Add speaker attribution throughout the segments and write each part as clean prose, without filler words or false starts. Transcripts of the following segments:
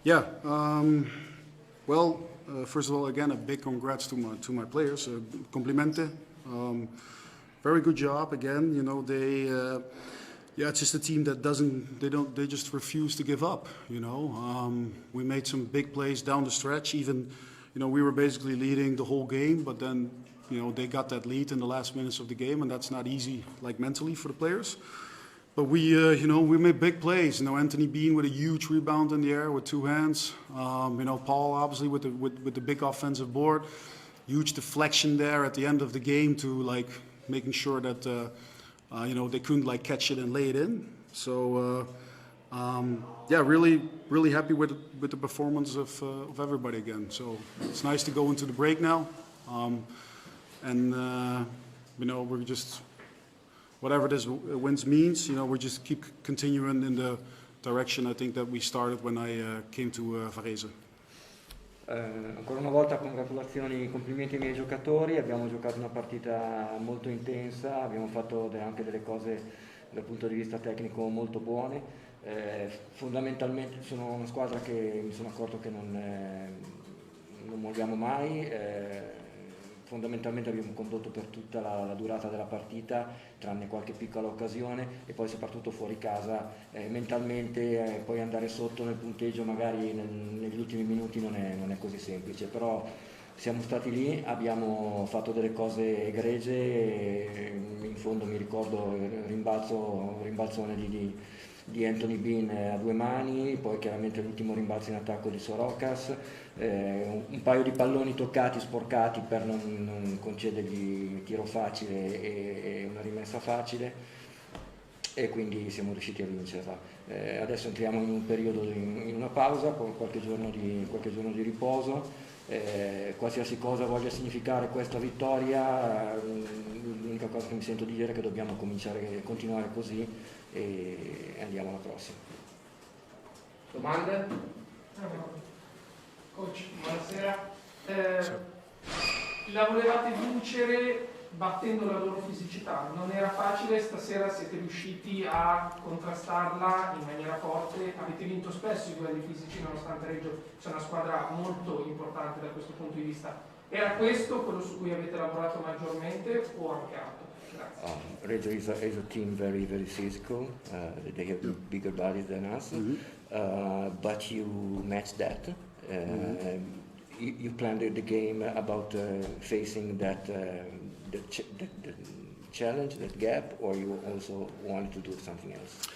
Speaker 1: Yeah. Well, first of all, again, a big congrats to my players. Complimente. Very good job again. You know, yeah, it's just a team that they just refuse to give up. You know, we made some big plays down the stretch. Even, you know, we were basically leading the whole game, but then, you know, they got that lead in the last minutes of the game, and that's not easy, like mentally for the players. But you know, we made big plays. You know, Anthony Bean with a huge rebound in the air with two hands. You know, Paul obviously with the big offensive board. Huge deflection there at the end of the game to like making sure that you know, they couldn't like catch it and lay it in. So yeah, really happy with the performance of everybody again. So it's nice to go into the break now, and you know, we're just. Whatever this wins means, you know, we just keep continuing in the direction I think that we started when I came to Varese.
Speaker 2: Ancora una volta congratulazioni, complimenti ai miei giocatori, abbiamo giocato una partita molto intensa, abbiamo fatto anche delle cose dal punto di vista tecnico molto buone. Fondamentalmente sono una squadra che mi sono accorto che non molliamo mai. Fondamentalmente abbiamo condotto per tutta la durata della partita, tranne qualche piccola occasione, e poi soprattutto fuori casa mentalmente poi andare sotto nel punteggio magari negli ultimi minuti non è così semplice, però siamo stati lì, abbiamo fatto delle cose egregie e in fondo mi ricordo il rimbalzone di Anthony Bean a due mani, poi chiaramente l'ultimo rimbalzo in attacco di Sorokas, un paio di palloni toccati, sporcati per non concedergli tiro facile e una rimessa facile, e quindi siamo riusciti a vincerla. Adesso entriamo in un periodo, in una pausa, con qualche giorno di riposo. Qualsiasi cosa voglia significare questa vittoria, l'unica cosa che mi sento di dire è che dobbiamo continuare così e andiamo alla prossima.
Speaker 3: Domande?
Speaker 4: Coach, buonasera. La volevate vincere battendo la loro fisicità, non era facile, stasera siete riusciti a contrastarla in maniera forte, avete vinto spesso i duelli fisici nonostante Reggio sia una squadra molto importante da questo punto di vista. Era questo quello su cui avete lavorato maggiormente o anche altro? Grazie.
Speaker 2: Reggio is a team very physical, they have bigger bodies than us, but you match that. You planned the game about facing that the challenge, that gap, or you also wanted to do something else?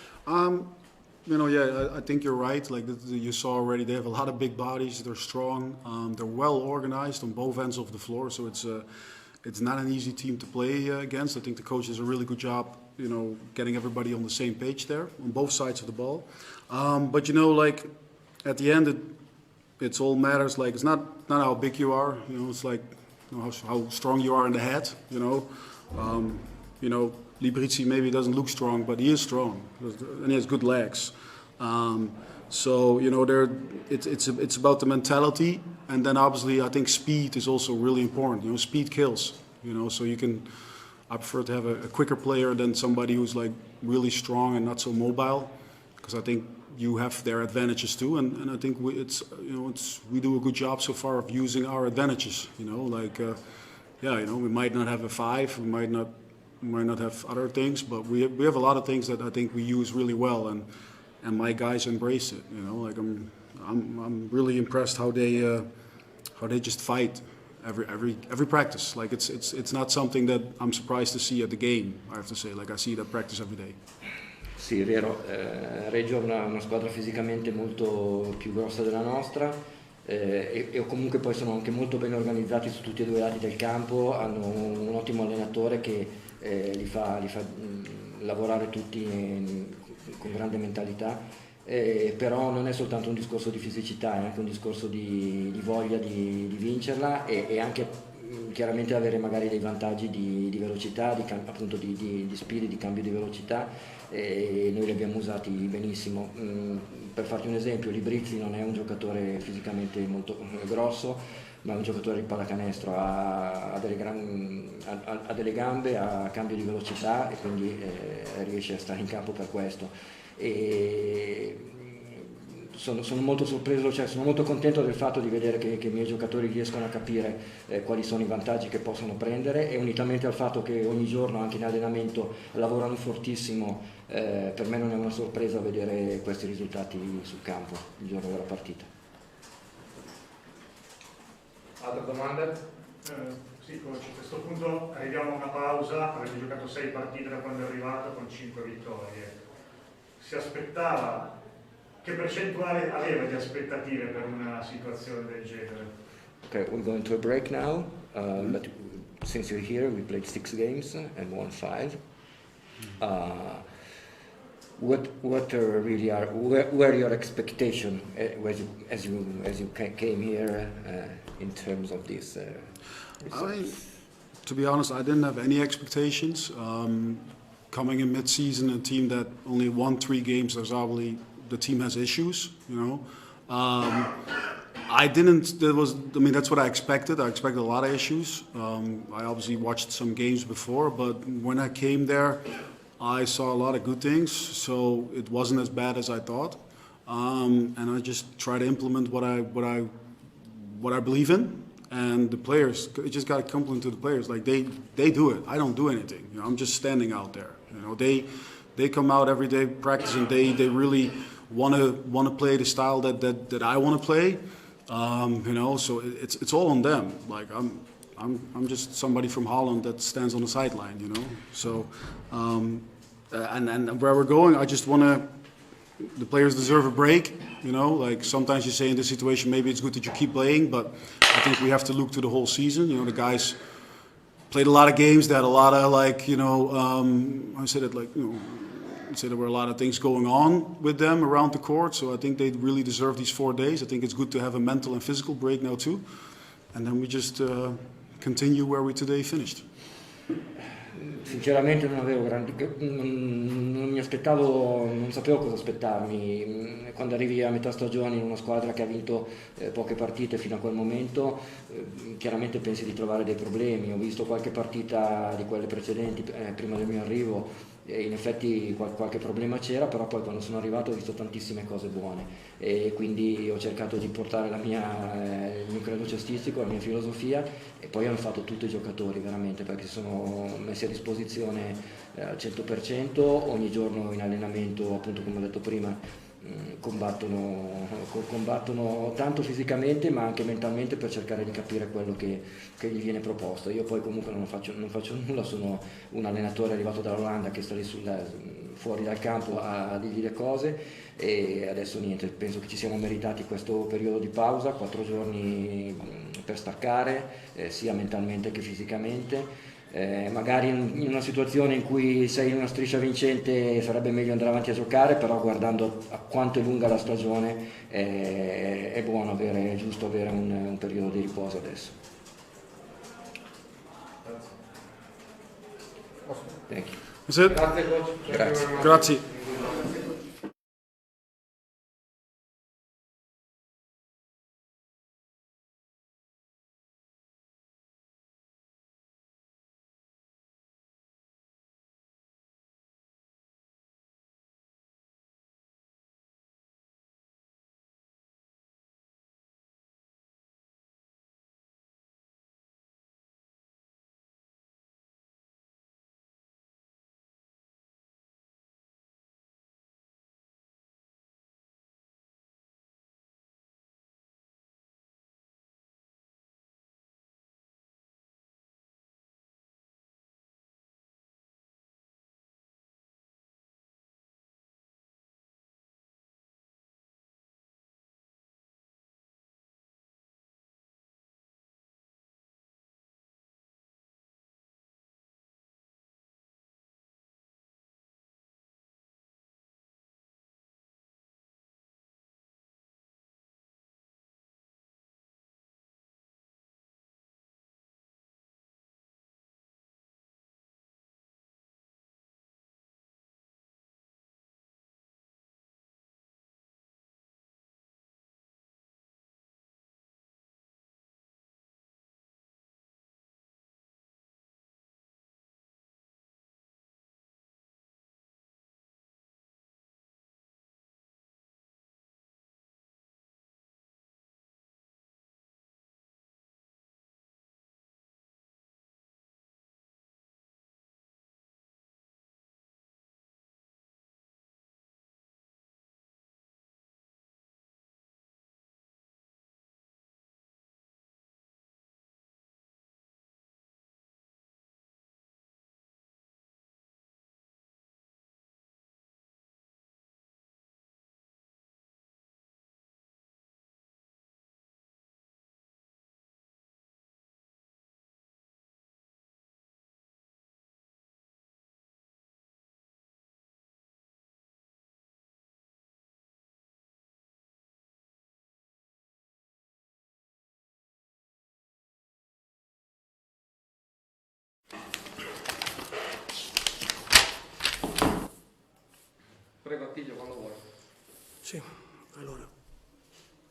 Speaker 1: You know, yeah, I think you're right. Like you saw already, they have a lot of big bodies. They're strong. They're well organized on both ends of the floor. So it's not an easy team to play against. I think the coach does a really good job, you know, getting everybody on the same page there on both sides of the ball. But you know, like at the end, it's all matters. Like it's not how big you are. You know, it's like you know, how strong you are in the head. You know, Librizzi maybe doesn't look strong, but he is strong and he has good legs. So you know, it's about the mentality, and then obviously I think speed is also really important. You know, speed kills. You know, so I prefer to have a quicker player than somebody who's like really strong and not so mobile, because I think you have their advantages too, and I think we do a good job so far of using our advantages. You know, like yeah, you know, we might not have a 5, we might not have other things, but we have a lot of things that I think we use really well, and my guys embrace it. You know, like I'm really impressed how they just fight every practice. Like it's not something that I'm surprised to see at the game. I have to say, like I see it at practice every day.
Speaker 2: Sì, è vero, Reggio è una squadra fisicamente molto più grossa della nostra e comunque poi sono anche molto ben organizzati su tutti e due i lati del campo, hanno un ottimo allenatore che li fa lavorare tutti con grande mentalità, però non è soltanto un discorso di fisicità, è anche un discorso di voglia di vincerla e anche chiaramente avere magari dei vantaggi di velocità, appunto di speed, di cambio di velocità, e noi li abbiamo usati benissimo. Per farti un esempio, Librizzi non è un giocatore fisicamente molto grosso, ma è un giocatore di pallacanestro, ha delle gambe, ha cambio di velocità e quindi riesce a stare in campo per questo. E sono molto sorpreso, cioè sono molto contento del fatto di vedere che i miei giocatori riescono a capire quali sono i vantaggi che possono prendere, e unitamente al fatto che ogni giorno anche in allenamento lavorano fortissimo, per me non è una sorpresa vedere questi risultati sul campo il giorno della partita.
Speaker 3: Altre domande?
Speaker 5: Sì, coach, a questo punto arriviamo a una pausa, avete giocato 6 partite da quando è arrivato con 5 vittorie. Si aspettava, che percentuale aveva di aspettative per una situazione del genere?
Speaker 2: Okay, we're going to a break now, but since you're here, we played 6 games and won 5. What really were your expectations as you came here in terms of this?
Speaker 1: I mean, to be honest, I didn't have any expectations. Coming in mid-season, a team that only won 3 games, there's obviously the team has issues, you know. I didn't. That's what I expected. I expected a lot of issues. I obviously watched some games before, but when I came there, I saw a lot of good things. So it wasn't as bad as I thought, and I just try to implement what I believe in. And the players, it just got a compliment to the players. Like they do it. I don't do anything. You know, I'm just standing out there. You know, they come out every day practicing. They really want to play the style that I want to play. You know, so it's all on them. Like I'm just somebody from Holland that stands on the sideline. You know, so and where we're going, I just want to. The players deserve a break, you know. Like sometimes you say in this situation, maybe it's good that you keep playing, but I think we have to look to the whole season. You know, the guys played a lot of games. They had a lot of I said it like say there were a lot of things going on with them around the court. So I think they really deserve these 4 days. I think it's good to have a mental and physical break now too, and then we just continue where we today finished.
Speaker 2: Sinceramente non mi aspettavo, non sapevo cosa aspettarmi. Quando arrivi a metà stagione in una squadra che ha vinto poche partite fino a quel momento, chiaramente pensi di trovare dei problemi. Ho visto qualche partita di quelle precedenti prima del mio arrivo, e in effetti qualche problema c'era, però poi quando sono arrivato ho visto tantissime cose buone, e quindi ho cercato di portare il mio credo cestistico, la mia filosofia, e poi hanno fatto tutto i giocatori veramente, perché si sono messi a disposizione al 100%, ogni giorno in allenamento, appunto come ho detto prima, combattono tanto fisicamente ma anche mentalmente per cercare di capire quello che gli viene proposto. Io poi comunque non faccio nulla, sono un allenatore arrivato dall'Olanda che sta lì fuori dal campo a dirgli le cose, e adesso niente, penso che ci siamo meritati questo periodo di pausa, 4 giorni per staccare, sia mentalmente che fisicamente. Magari in una situazione in cui sei in una striscia vincente sarebbe meglio andare avanti a giocare, però guardando a quanto è lunga la stagione è buono è giusto avere un periodo di riposo adesso. Thank you.
Speaker 1: That's it.
Speaker 3: Grazie coach.
Speaker 2: Grazie.
Speaker 1: Grazie.
Speaker 6: Sì, allora,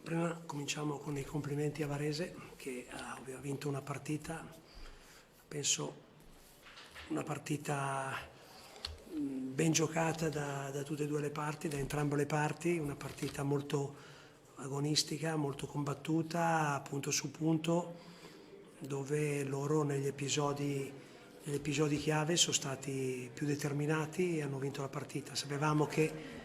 Speaker 6: prima cominciamo con i complimenti a Varese che aveva vinto una partita, penso una partita ben giocata da tutte e due le parti, da entrambe le parti, una partita molto agonistica, molto combattuta, punto su punto, dove loro negli episodi chiave sono stati più determinati e hanno vinto la partita. Sapevamo che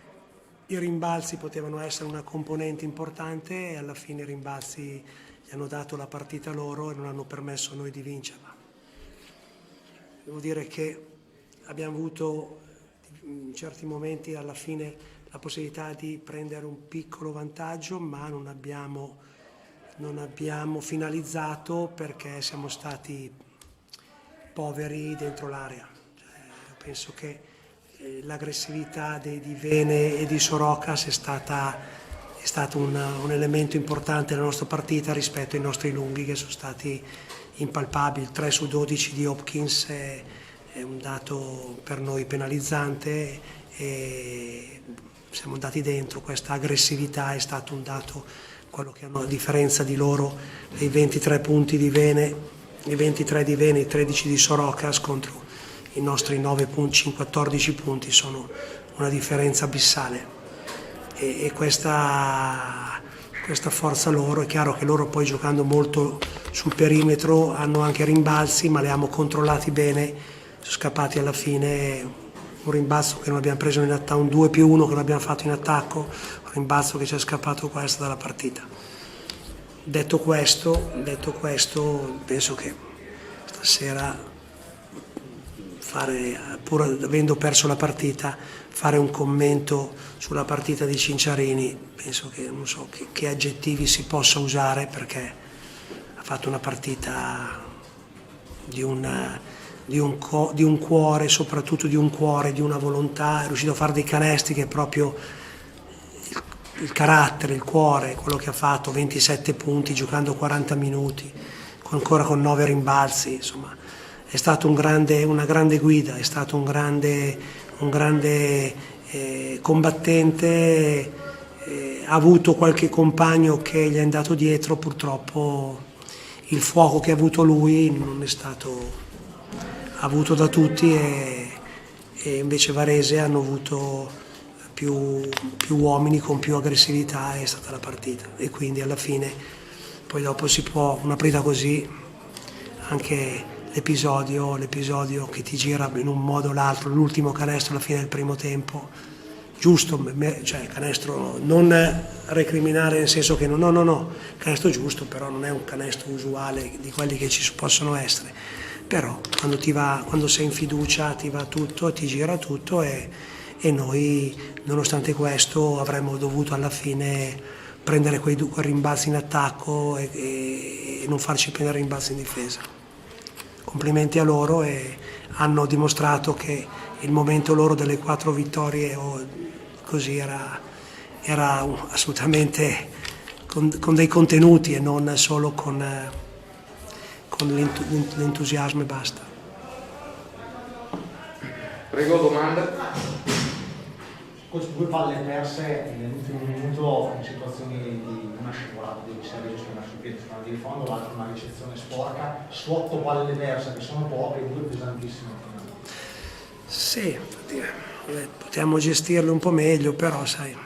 Speaker 6: i rimbalzi potevano essere una componente importante e alla fine i rimbalzi gli hanno dato la partita loro e non hanno permesso a noi di vincerla. Devo dire che abbiamo avuto in certi momenti alla fine la possibilità di prendere un piccolo vantaggio, ma non abbiamo finalizzato perché siamo stati poveri dentro l'area. Penso che l'aggressività di Vene e di Sorocas è stato un elemento importante della nostra partita rispetto ai nostri lunghi che sono stati impalpabili. 3 su 12 di Hopkins è un dato per noi penalizzante e siamo andati dentro. Questa aggressività è stato un dato, quello che hanno a differenza di loro, dei 23 punti di Vene, i 23 di Vene, i 13 di Sorocas contro i nostri 9 punti, 14 punti, sono una differenza abissale e questa forza loro, è chiaro che loro poi giocando molto sul perimetro hanno anche rimbalzi, ma li abbiamo controllati bene, sono scappati alla fine un rimbalzo che non abbiamo preso in attacco, un 2+1 che non abbiamo fatto in attacco, un rimbalzo che ci è scappato questo dalla partita. Detto questo, penso che stasera pur avendo perso la partita, fare un commento sulla partita di Cinciarini, penso che non so che aggettivi si possa usare, perché ha fatto una partita di un cuore, soprattutto di un cuore, di una volontà, è riuscito a fare dei canestri che è proprio il carattere, il cuore, quello che ha fatto, 27 punti giocando 40 minuti, ancora con 9 rimbalzi, insomma. È stato una grande guida, è stato un grande combattente, ha avuto qualche compagno che gli è andato dietro, purtroppo il fuoco che ha avuto lui non è stato avuto da tutti e invece Varese hanno avuto più uomini con più aggressività, è stata la partita e quindi alla fine poi dopo si può, una partita così, anche l'episodio che ti gira in un modo o l'altro, l'ultimo canestro alla fine del primo tempo, giusto, cioè canestro non recriminare nel senso che no, canestro giusto, però non è un canestro usuale di quelli che ci possono essere, però quando sei in fiducia ti va tutto, ti gira tutto e noi nonostante questo avremmo dovuto alla fine prendere quei rimbalzi in attacco e non farci prendere rimbalzi in difesa. Complimenti a loro e hanno dimostrato che il momento loro delle 4 vittorie così era assolutamente con dei contenuti e non solo con l'entusiasmo e basta.
Speaker 3: Prego, domanda.
Speaker 7: Coach, 2 palle perse nell'ultimo minuto in situazioni di una scivolata di Sergio sul piede di fondo, l'altra una ricezione sporca, su 8 palle perse che sono poche, 2 pesantissime.
Speaker 6: Sì, potremmo gestirle un po' meglio, però sai,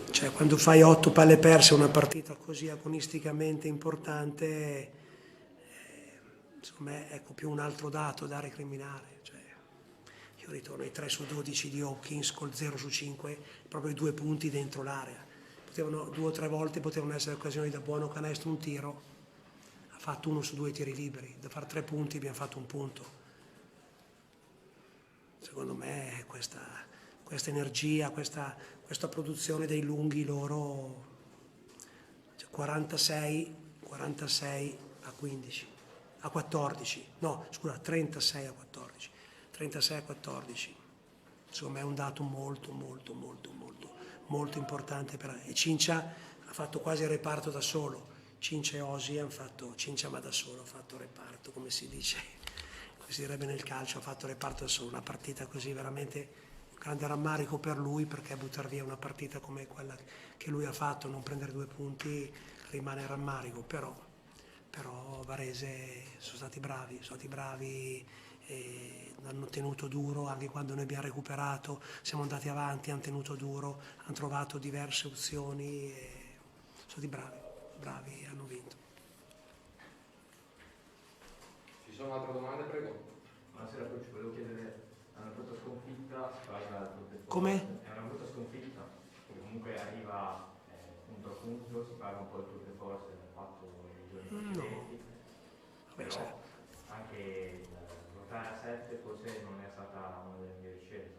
Speaker 6: cioè quando fai 8 palle perse una partita così agonisticamente importante, secondo me ecco più un altro dato da recriminare. Io ritorno ai 3 su 12 di Hopkins col 0 su 5, proprio i 2 punti dentro l'area. 2 o 3 volte potevano essere occasioni da buono canestro, un tiro. Ha fatto 1 su 2 tiri liberi, da fare 3 punti abbiamo fatto 1 punto. Secondo me questa energia, questa produzione dei lunghi loro, 46 a 15, a 14, no scusa, 36 a 14. 36 a 14, insomma è un dato molto importante e Cincia ha fatto quasi il reparto da solo. Cincia e Osi hanno fatto, Cincia ma da solo, ha fatto reparto, come si dice, come si direbbe nel calcio, ha fatto reparto da solo, una partita così veramente grande rammarico per lui, perché buttare via una partita come quella che lui ha fatto, non prendere 2 punti, rimane rammarico, però Varese sono stati bravi, hanno tenuto duro anche quando noi abbiamo recuperato, siamo andati avanti, hanno tenuto duro, hanno trovato diverse opzioni e sono stati bravi, hanno vinto.
Speaker 3: Ci sono altre domande, prego.
Speaker 8: Buonasera coach, volevo chiedere, è una brutta sconfitta, si parla del tempo.
Speaker 6: Come?
Speaker 8: È una brutta sconfitta, perché comunque arriva punto a punto, si paga un po' il tour de force del fatto nei giorni precedenti.
Speaker 6: Vabbè, sai.
Speaker 8: Però anche giocare a 7 forse non è stata una delle mie scelte.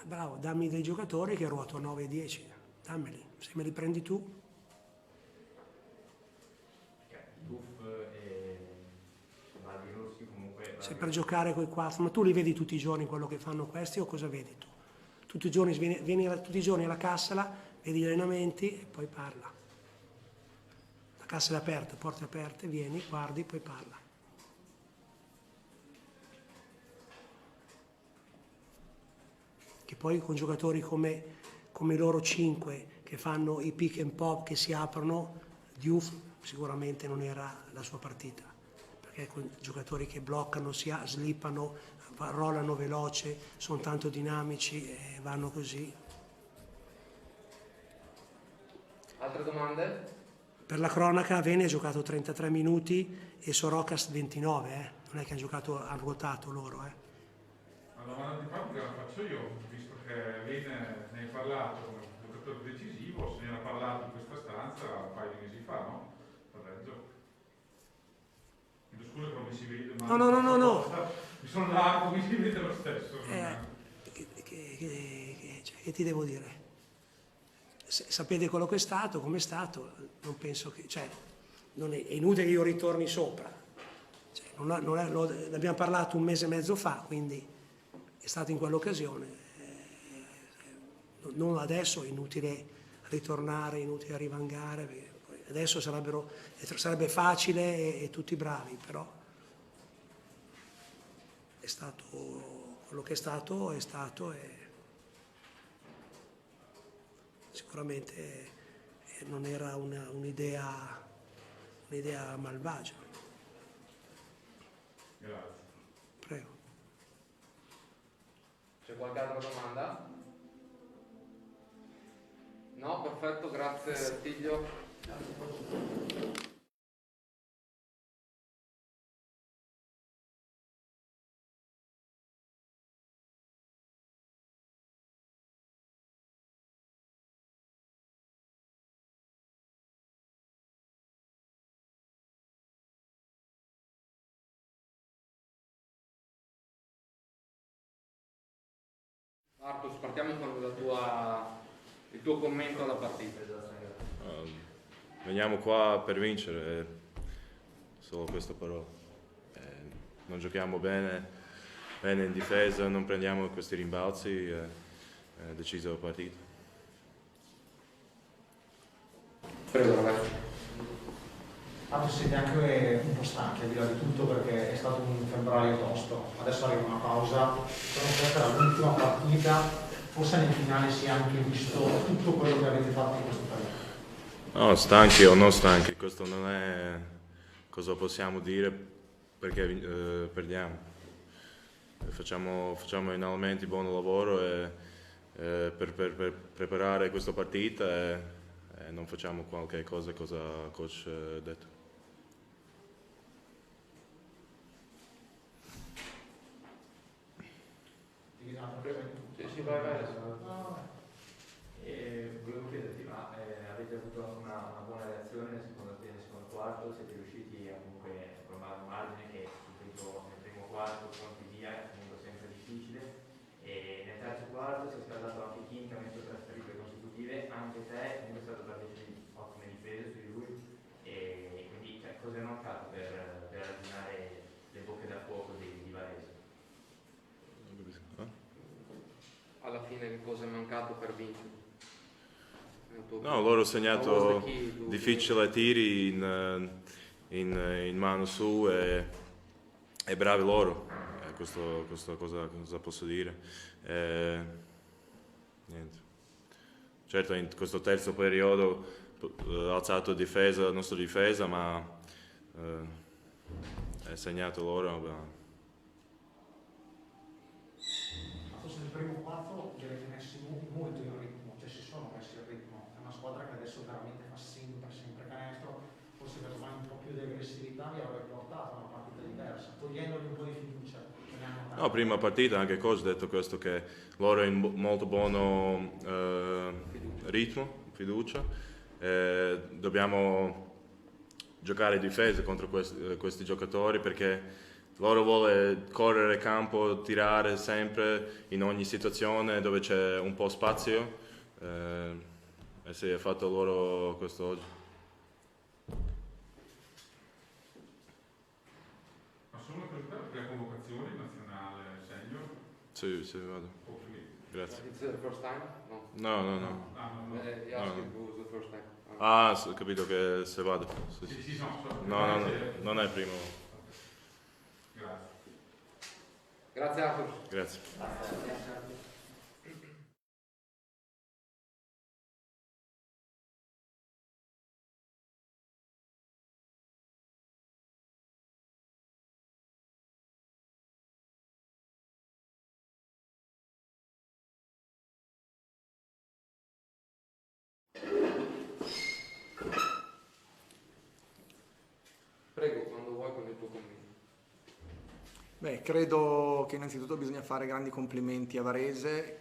Speaker 6: Bravo, dammi dei giocatori che ruoto a 9 e 10, dammeli, se me li prendi tu.
Speaker 8: Duff e Valdi Rossi comunque...
Speaker 6: Se per giocare con i 4, ma tu li vedi tutti i giorni quello che fanno questi o cosa vedi tu? Tutti i giorni vieni tutti i giorni alla Cassola, vedi gli allenamenti e poi parla. La Cassola è aperta, porte aperte, vieni, guardi, poi parla. Che poi con giocatori come i loro 5 che fanno i pick and pop, che si aprono, Diouf sicuramente non era la sua partita, perché con giocatori che bloccano, slippano, rollano veloce, sono tanto dinamici e vanno così.
Speaker 3: Altre domande?
Speaker 6: Per la cronaca, Vene ha giocato 33 minuti e Sorocas 29, non è che hanno ruotato loro.
Speaker 9: La domanda di pratica la faccio io, visto che Vene ne hai parlato come giocatore decisivo, se ne era parlato in questa stanza un paio di mesi fa, no? Corretto. Chiedo scusa che non mi si vede, ma
Speaker 6: No.
Speaker 9: mi sono largo, mi si vede lo stesso.
Speaker 6: Che ti devo dire? Sapete quello che è stato, come è stato, non penso che... non è inutile che io ritorni sopra. Ne abbiamo parlato un mese e mezzo fa, quindi è stato in quell'occasione. Non adesso, è inutile ritornare, inutile rivangare, perché adesso sarebbe facile e tutti bravi, però è stato quello che è stato e sicuramente non era un'idea malvagia.
Speaker 9: Grazie.
Speaker 6: Prego.
Speaker 3: C'è qualche altra domanda? No? Perfetto, grazie Attilio. Marcus, partiamo con il tuo commento alla partita.
Speaker 10: Veniamo qua per vincere, solo questo però. Non giochiamo bene in difesa, non prendiamo questi rimbalzi, è deciso la partita.
Speaker 3: Prego ragazzi.
Speaker 7: Siete anche un po' stanchi al di là di tutto perché è stato un febbraio tosto, adesso arriva una pausa, però questa è l'ultima partita, forse nel finale si è anche visto tutto quello che avete fatto in questo periodo.
Speaker 10: No, stanchi o non stanchi, questo non è cosa possiamo dire perché perdiamo. Facciamo allenamenti, buon lavoro per preparare questa partita e non facciamo qualche cosa il coach ha detto.
Speaker 3: Sì, vai.
Speaker 8: Volevo chiederti, ma avete avuto una buona reazione nel secondo quarto? Siete riusciti a comunque formare un margine che nel primo quarto pronti via è comunque sempre difficile e nel terzo quarto si è scaldato anche Kim che ha messo 3 triple consecutive, anche te comunque è stato per ottime difese su di lui e quindi cosa è mancato per arginare le bocche da fuoco di Varese?
Speaker 3: Alla fine che cosa è mancato per vincere?
Speaker 10: No, loro hanno segnato difficile tiri in mano su e bravi loro, questo cosa posso dire. niente. Certo in questo terzo periodo ha alzato difesa, la nostra difesa, ma è segnato loro.
Speaker 7: Forse nel primo quarto li avete messi molto in ritmo, cioè si sono messi in ritmo. È una squadra che adesso veramente fa sempre canestro, forse per domani un po' più di aggressività vi avrebbe portato a una partita diversa, togliendogli un po' di fiducia.
Speaker 10: No, prima partita anche Coach ha detto questo, che loro in molto buono ritmo, fiducia, dobbiamo giocare difesa contro questi giocatori, perché loro vuole correre campo, tirare sempre in ogni situazione dove c'è un po' spazio, e si è fatto loro questo oggi.
Speaker 9: Ma sono per le convocazioni nazionale senior?
Speaker 10: Sì, vado.
Speaker 9: Okay.
Speaker 10: Grazie.
Speaker 3: It's the first time? No.
Speaker 10: No.
Speaker 9: No.
Speaker 3: He asked you who was the first time.
Speaker 10: Ho capito che se vado. Sì. No, non è il primo.
Speaker 9: Grazie.
Speaker 3: Grazie Arthur.
Speaker 10: Grazie.
Speaker 3: Prego, quando vuoi con il tuo commento.
Speaker 11: Beh, credo che innanzitutto bisogna fare grandi complimenti a Varese,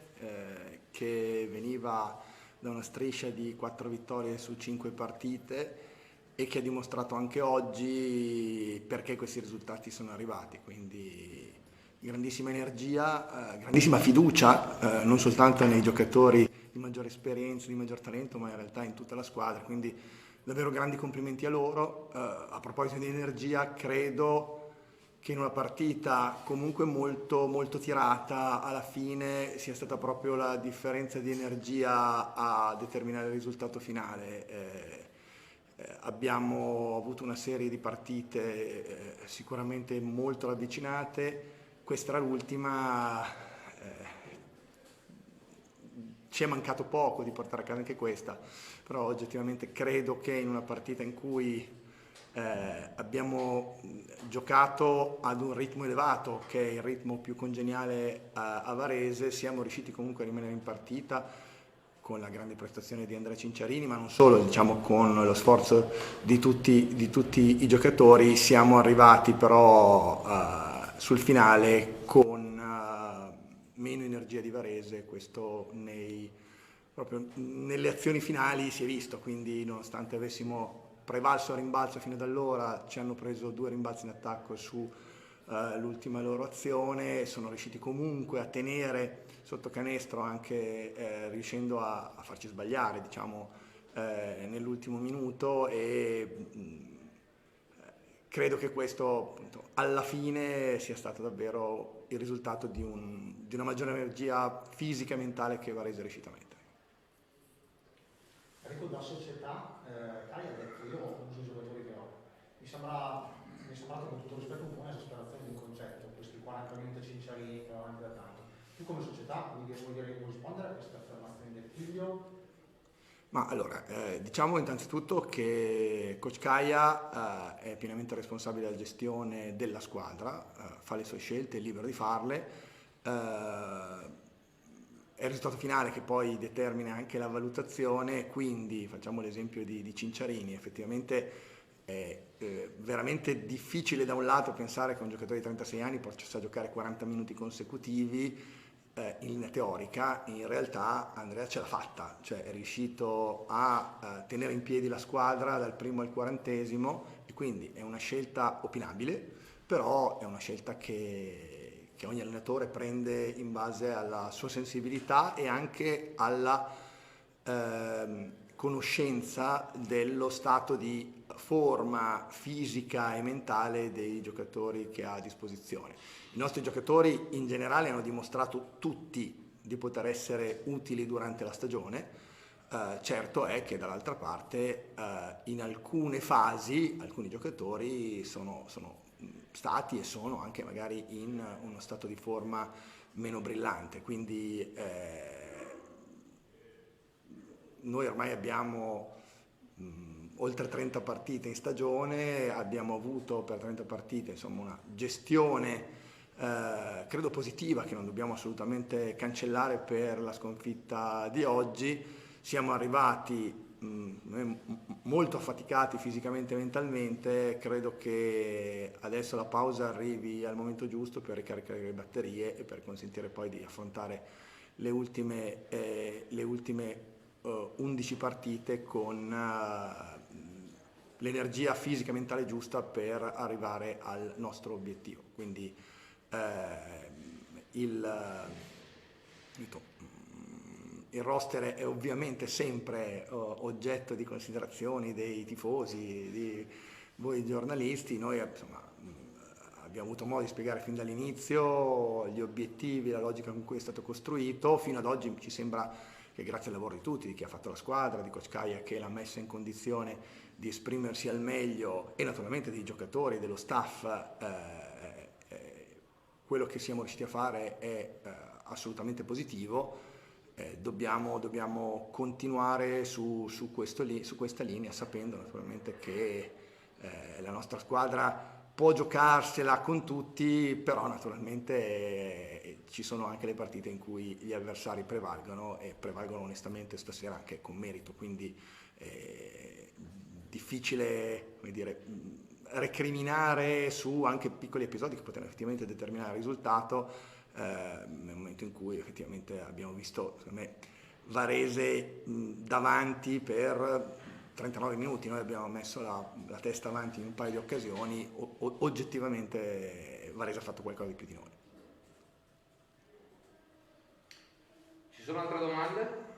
Speaker 11: che veniva da una striscia di 4 vittorie su 5 partite e che ha dimostrato anche oggi perché questi risultati sono arrivati. Quindi grandissima energia, grandissima fiducia, non soltanto nei giocatori di maggiore esperienza, di maggior talento, ma in realtà in tutta la squadra. Quindi davvero grandi complimenti a loro. A proposito di energia, credo che in una partita comunque molto tirata, alla fine sia stata proprio la differenza di energia a determinare il risultato finale. Abbiamo avuto una serie di partite sicuramente molto ravvicinate, questa era l'ultima, ci è mancato poco di portare a casa anche questa, però oggettivamente credo che in una partita in cui abbiamo giocato ad un ritmo elevato, che è il ritmo più congeniale a Varese, siamo riusciti comunque a rimanere in partita con la grande prestazione di Andrea Cinciarini, ma non solo, diciamo con lo sforzo di tutti i giocatori. Siamo arrivati però sul finale con meno energia di Varese, questo proprio nelle azioni finali si è visto, quindi nonostante avessimo prevalso a rimbalzo fino ad allora, ci hanno preso 2 rimbalzi in attacco su l'ultima loro azione, sono riusciti comunque a tenere sotto canestro, anche riuscendo a farci sbagliare, diciamo, nell'ultimo minuto, e credo che questo appunto, alla fine sia stato davvero il risultato di una maggiore energia fisica e mentale che Varese è riuscita a mettere.
Speaker 7: Enrico, da società, Kai ha detto: io uso i giocatori che ho. Mi è sembrato, con tutto rispetto, un po' un'esasperazione di un concetto, questi 40 minuti a Cinciarini che va avanti da tanto. Tu come società vuoi rispondere a queste affermazioni del figlio?
Speaker 11: Ma allora, diciamo innanzitutto che Coach Kaia è pienamente responsabile della gestione della squadra, fa le sue scelte, è libero di farle. È il risultato finale che poi determina anche la valutazione, quindi facciamo l'esempio di Cinciarini. Effettivamente è veramente difficile da un lato pensare che un giocatore di 36 anni possa giocare 40 minuti consecutivi in linea teorica. In realtà Andrea ce l'ha fatta, cioè è riuscito a tenere in piedi la squadra dal primo al 40esimo, e quindi è una scelta opinabile, però è una scelta che ogni allenatore prende in base alla sua sensibilità e anche alla conoscenza dello stato di forma fisica e mentale dei giocatori che ha a disposizione. I nostri giocatori in generale hanno dimostrato tutti di poter essere utili durante la stagione. Certo è che dall'altra parte in alcune fasi alcuni giocatori sono stati e sono anche magari in uno stato di forma meno brillante, quindi noi ormai abbiamo oltre 30 partite in stagione, abbiamo avuto per 30 partite insomma una gestione credo positiva che non dobbiamo assolutamente cancellare per la sconfitta di oggi. Siamo arrivati molto affaticati fisicamente e mentalmente, credo che adesso la pausa arrivi al momento giusto per ricaricare le batterie e per consentire poi di affrontare le ultime 11 partite con l'energia fisica e mentale giusta per arrivare al nostro obiettivo. Quindi il roster è ovviamente sempre oggetto di considerazioni dei tifosi, di voi giornalisti. Noi insomma, abbiamo avuto modo di spiegare fin dall'inizio gli obiettivi, la logica con cui è stato costruito. Fino ad oggi ci sembra che grazie al lavoro di tutti, di chi ha fatto la squadra, di Coach Caia che l'ha messa in condizione di esprimersi al meglio e naturalmente dei giocatori, dello staff, quello che siamo riusciti a fare è assolutamente positivo. Dobbiamo continuare su questa linea, sapendo naturalmente che la nostra squadra può giocarsela con tutti, però naturalmente ci sono anche le partite in cui gli avversari prevalgono e prevalgono onestamente stasera anche con merito, quindi difficile, come dire, recriminare su anche piccoli episodi che potevano effettivamente determinare il risultato nel momento in cui effettivamente abbiamo visto, secondo me, Varese davanti per 39 minuti. Noi abbiamo messo la testa avanti in un paio di occasioni, oggettivamente Varese ha fatto qualcosa di più di noi.
Speaker 3: Ci sono altre domande?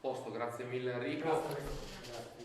Speaker 3: Posto, grazie mille Enrico.
Speaker 4: Grazie.